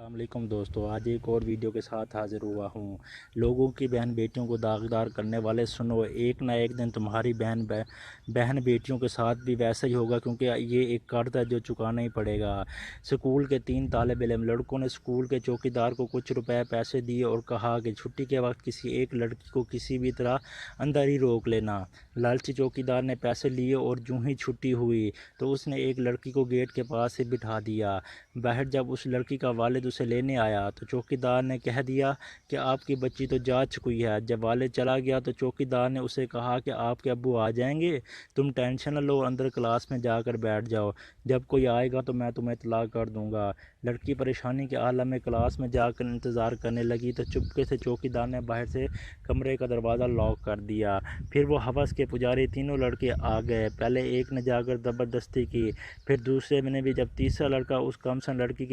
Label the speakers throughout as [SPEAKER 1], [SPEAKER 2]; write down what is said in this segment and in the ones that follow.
[SPEAKER 1] السلام علیکم دوستو، آج ایک اور ویڈیو کے ساتھ حاضر ہوا ہوں۔ لوگوں کی بہن بیٹیوں کو داغدار کرنے والے سنو، ایک نہ ایک دن تمہاری بہن بیٹیوں کے ساتھ بھی ویسا ہی ہوگا، کیونکہ یہ ایک قرض ہے جو چکانا ہی پڑے گا۔ سکول کے 3 طالب علم لڑکوں نے سکول کے چوکیدار کو کچھ روپے پیسے دیے اور کہا کہ چھٹی کے وقت کسی ایک لڑکی کو کسی بھی طرح اندر ہی روک لینا۔ لالچی چوکیدار نے پیسے لیے اور جوں ہی چھٹی ہوئی تو اس نے ایک لڑکی کو گیٹ کے پاس سے بٹھا دیا۔ باہر جب اس لڑکی کا والد اسے لینے آیا تو چوکیدار نے کہہ دیا کہ آپ کی بچی تو جا چکی ہے۔ جب والد چلا گیا تو چوکیدار نے اسے کہا کہ آپ کے ابو آ جائیں گے، تم ٹینشن نہ لو، اندر کلاس میں جا کر بیٹھ جاؤ، جب کوئی آئے گا تو میں تمہیں اطلاع کر دوں گا۔ لڑکی پریشانی کے عالم میں کلاس میں جا کر انتظار کرنے لگی تو چپکے سے چوکیدار نے باہر سے کمرے کا دروازہ لاک کر دیا۔ پھر وہ حوث کے پجاری تینوں لڑکے آ گئے۔ پہلے ایک نے جا کر زبردستی کی، پھر دوسرے نے بھی۔ جب تیسرا لڑکا اس کمسن لڑکی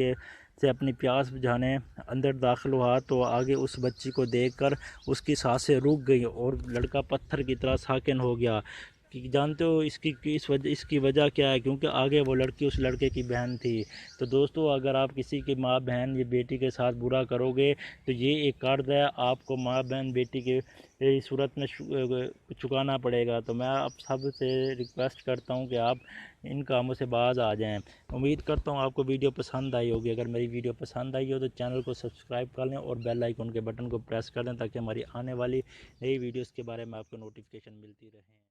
[SPEAKER 1] سے اپنی پیاس بجھانے اندر داخل ہوا تو آگے اس بچی کو دیکھ کر اس کی سانسیں رک گئیں اور لڑکا پتھر کی طرح ساکن ہو گیا۔ جانتے ہو اس کی وجہ کیا ہے؟ کیونکہ آگے وہ لڑکی اس لڑکے کی بہن تھی۔ تو دوستو، اگر آپ کسی کی ماں بہن یا بیٹی کے ساتھ برا کرو گے تو یہ ایک قرض ہے، آپ کو ماں بہن بیٹی کے صورت میں چکانا پڑے گا۔ تو میں آپ سب سے ریکویسٹ کرتا ہوں کہ آپ ان کاموں سے باز آ جائیں۔ امید کرتا ہوں آپ کو ویڈیو پسند آئی ہوگی۔ اگر میری ویڈیو پسند آئی ہو تو چینل کو سبسکرائب کر لیں اور بیل آئیکن کے بٹن کو پریس کر دیں تاکہ ہماری آنے والی نئی ویڈیوز کے بارے میں آپ کو نوٹیفیکیشن ملتی رہے۔